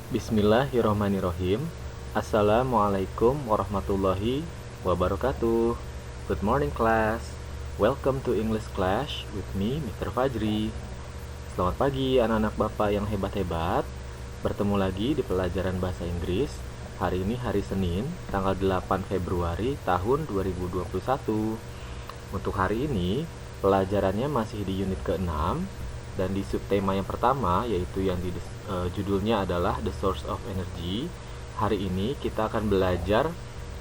Bismillahirrohmanirrohim. Assalamualaikum warahmatullahi wabarakatuh. Good morning class. Welcome to English Clash with me, Mr. Fajri. Selamat pagi anak-anak bapak yang hebat-hebat. Bertemu lagi di pelajaran bahasa Inggris. Hari ini hari Senin, tanggal 8 Februari tahun 2021. Untuk hari ini, pelajarannya masih di unit ke-6. Dan di subtema yang pertama, yaitu yang judulnya adalah The Source of Energy. Hari ini kita akan belajar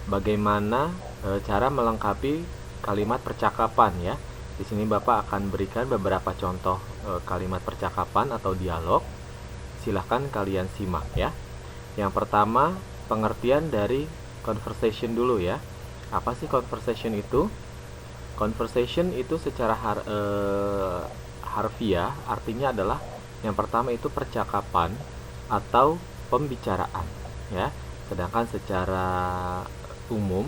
bagaimana cara melengkapi kalimat percakapan ya. Di sini Bapak akan berikan beberapa contoh kalimat percakapan atau dialog. Silahkan kalian simak ya. Yang pertama, pengertian dari conversation dulu ya. Apa sih conversation itu? Conversation itu secara harfiah artinya adalah yang pertama itu percakapan atau pembicaraan ya. Sedangkan secara umum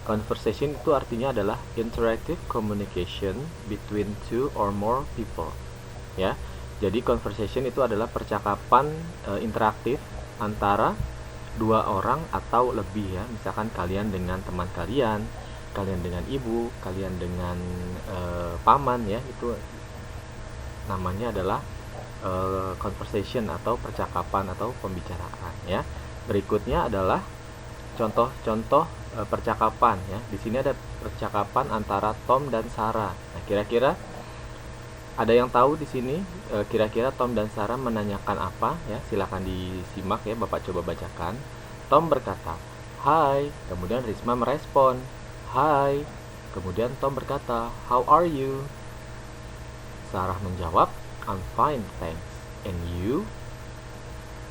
conversation itu artinya adalah interactive communication between two or more people ya. Jadi conversation itu adalah percakapan interaktif antara dua orang atau lebih ya. Misalkan kalian dengan teman kalian, kalian dengan ibu, kalian dengan paman ya, itu namanya adalah conversation atau percakapan atau pembicaraan ya. Berikutnya adalah contoh-contoh percakapan ya. Di sini ada percakapan antara Tom dan Sarah. Nah, kira-kira ada yang tahu di sini kira-kira Tom dan Sarah menanyakan apa ya? Silakan disimak ya, Bapak coba bacakan. Tom berkata, "Hai." Kemudian Risma merespon, "Hai." Kemudian Tom berkata, "How are you?" Sarah menjawab, "I'm fine, thanks. And you?"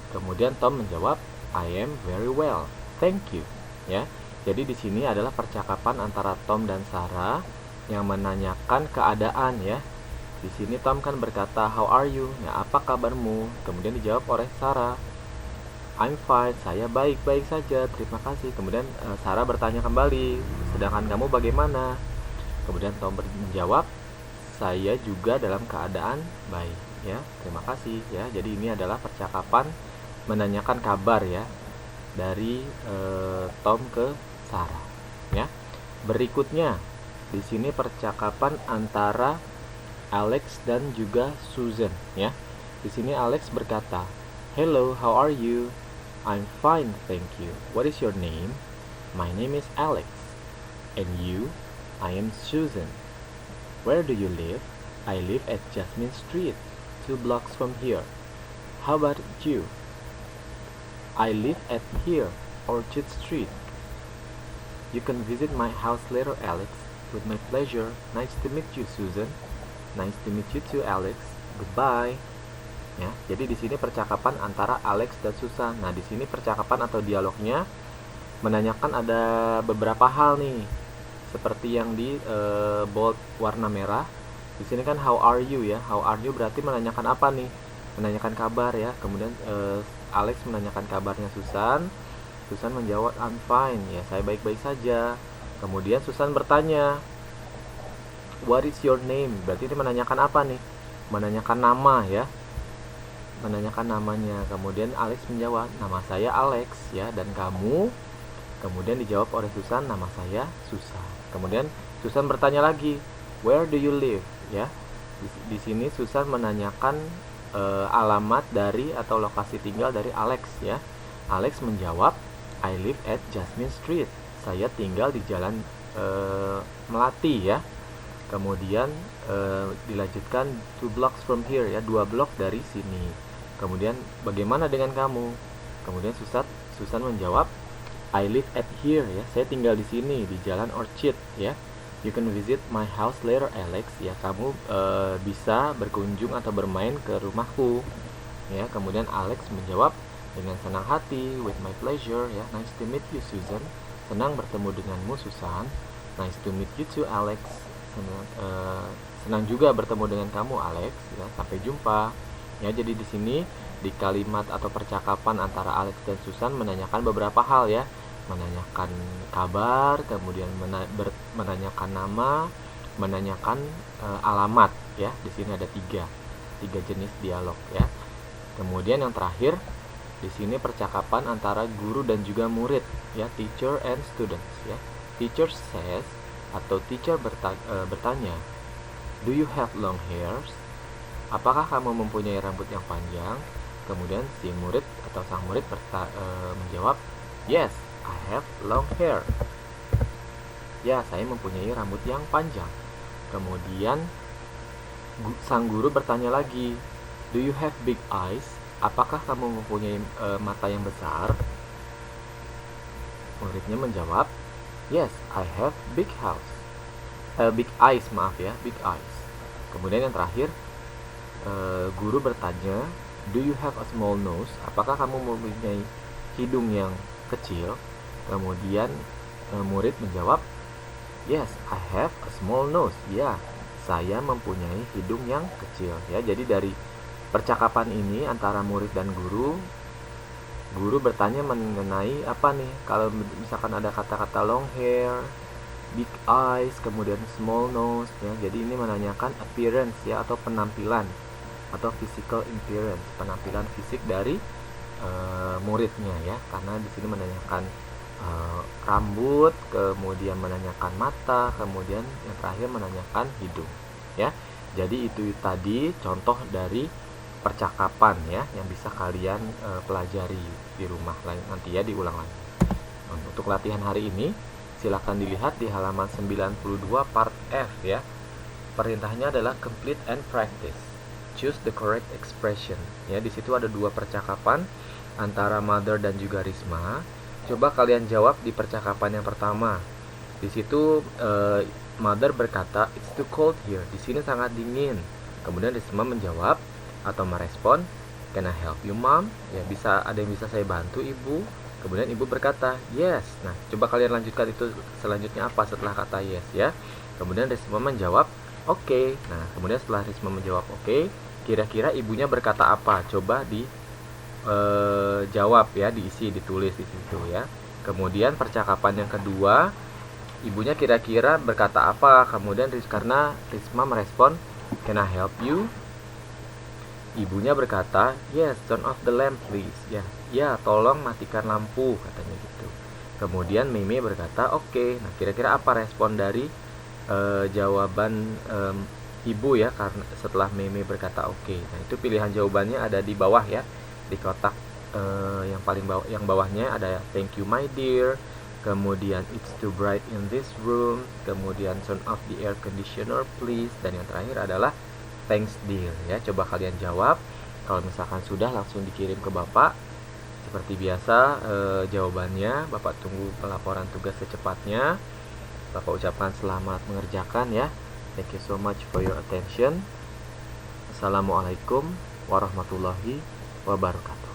Kemudian Tom menjawab, "I am very well, thank you." Ya. Jadi di sini adalah percakapan antara Tom dan Sarah yang menanyakan keadaan ya. Di sini Tom kan berkata, "How are you?" Ya, apa kabarmu? Kemudian dijawab oleh Sarah, "I'm fine, saya baik-baik saja, terima kasih." Kemudian Sarah bertanya kembali, "Sedangkan kamu bagaimana?" Kemudian Tom menjawab, "Saya juga dalam keadaan baik ya, terima kasih ya." Jadi ini adalah percakapan menanyakan kabar ya dari Tom ke Sarah ya. Berikutnya di sini percakapan antara Alex dan juga Susan ya. Di sini Alex berkata, "Hello, how are you?" "I'm fine, thank you. What is your name?" "My name is Alex." "And you?" "I am Susan." "Where do you live?" "I live at Jasmine Street, 2 blocks from here." "How about you?" "I live at here, Orchard Street." "You can visit my house later, Alex." "With my pleasure. Nice to meet you, Susan." "Nice to meet you too, Alex. Goodbye." Ya, jadi di sini percakapan antara Alex dan Susan. Nah, di sini percakapan atau dialognya menanyakan ada beberapa hal nih. Seperti yang di bold warna merah. Di sini kan how are you ya. How are you berarti menanyakan apa nih? Menanyakan kabar ya. Kemudian Alex menanyakan kabarnya Susan. Susan menjawab, "I'm fine." Ya, saya baik-baik saja. Kemudian Susan bertanya, "What is your name?" Berarti ini menanyakan apa nih? Menanyakan nama ya. Menanyakan namanya. Kemudian Alex menjawab, "Nama saya Alex ya, dan kamu?" Kemudian dijawab oleh Susan, "Nama saya Susan." Kemudian Susan bertanya lagi, "Where do you live?" Ya. Di sini Susan menanyakan alamat dari atau lokasi tinggal dari Alex ya. Alex menjawab, "I live at Jasmine Street." Saya tinggal di Jalan Melati ya. Kemudian dilanjutkan 2 blocks from here ya, 2 blok dari sini. Kemudian bagaimana dengan kamu? Kemudian Susan menjawab, "I live at here ya. Saya tinggal di sini di Jalan Orchard ya. You can visit my house later, Alex." Ya, kamu bisa berkunjung atau bermain ke rumahku. Ya, kemudian Alex menjawab dengan senang hati, "With my pleasure ya. Nice to meet you, Susan." Senang bertemu denganmu, Susan. "Nice to meet you too, Alex." Senang juga bertemu dengan kamu, Alex ya. Sampai jumpa. Ya, jadi di sini di kalimat atau percakapan antara Alex dan Susan menanyakan beberapa hal ya. Menanyakan kabar, kemudian menanyakan nama, menanyakan alamat ya. Di sini ada tiga jenis dialog ya. Kemudian yang terakhir Di sini percakapan antara guru dan juga murid, ya, teacher and students, ya. Teacher says atau teacher bertanya, "Do you have long hairs?" Apakah kamu mempunyai rambut yang panjang? Kemudian si murid atau sang murid menjawab, "Yes, I have long hair." Ya, saya mempunyai rambut yang panjang. Kemudian sang guru bertanya lagi, "Do you have big eyes?" Apakah kamu mempunyai mata yang besar? Muridnya menjawab, "Yes, I have big eyes, maaf ya, big eyes." Kemudian yang terakhir, guru bertanya, "Do you have a small nose?" Apakah kamu mempunyai hidung yang kecil? Kemudian murid menjawab, "Yes, I have a small nose." Ya, saya mempunyai hidung yang kecil. Ya, jadi dari percakapan ini antara murid dan guru bertanya mengenai apa nih? Kalau misalkan ada kata-kata long hair, big eyes, kemudian small nose, ya. Jadi ini menanyakan appearance, ya, atau penampilan atau physical appearance, penampilan fisik dari muridnya, ya. Karena di sini menanyakan rambut, kemudian menanyakan mata, kemudian yang terakhir menanyakan hidung, ya. Jadi itu tadi contoh dari percakapan, ya, yang bisa kalian pelajari di rumah nanti, ya, diulang lagi. Untuk latihan hari ini silakan dilihat di halaman 92 part F, ya. Perintahnya adalah complete and practice. Choose the correct expression. Ya, di situ ada 2 percakapan antara Mother dan juga Risma. Coba kalian jawab di percakapan yang pertama. Di situ Mother berkata, "It's too cold here." Di sini sangat dingin. Kemudian Risma menjawab atau merespon, "Can I help you, Mom?" Ya, ada yang bisa saya bantu, Ibu? Kemudian Ibu berkata, "Yes." Nah, coba kalian lanjutkan itu selanjutnya apa setelah kata yes, ya. Kemudian Risma menjawab, "Oke." Nah, kemudian setelah Risma menjawab oke, kira-kira ibunya berkata apa? Coba jawab, ya, diisi, ditulis di situ, ya. Kemudian percakapan yang kedua, ibunya kira-kira berkata apa? Kemudian karena Risma merespon, "Can I help you?" Ibunya berkata, "Yes, turn off the lamp please." Ya, tolong matikan lampu, katanya gitu. Kemudian Meme berkata, "Oke." Nah, kira-kira apa respon dari jawaban ibu, ya, karena setelah Meme berkata oke. Nah, itu pilihan jawabannya ada di bawah, ya, di kotak yang paling bawah, yang bawahnya ada "Thank you my dear", kemudian "It's too bright in this room", kemudian "Turn off the air conditioner please", dan yang terakhir adalah "Thanks dear", ya. Coba kalian jawab. Kalau misalkan sudah, langsung dikirim ke Bapak. Seperti biasa, jawabannya Bapak tunggu pelaporan tugas secepatnya. Bapak ucapkan selamat mengerjakan, ya. Thank you so much for your attention. Assalamualaikum warahmatullahi wabarakatuh.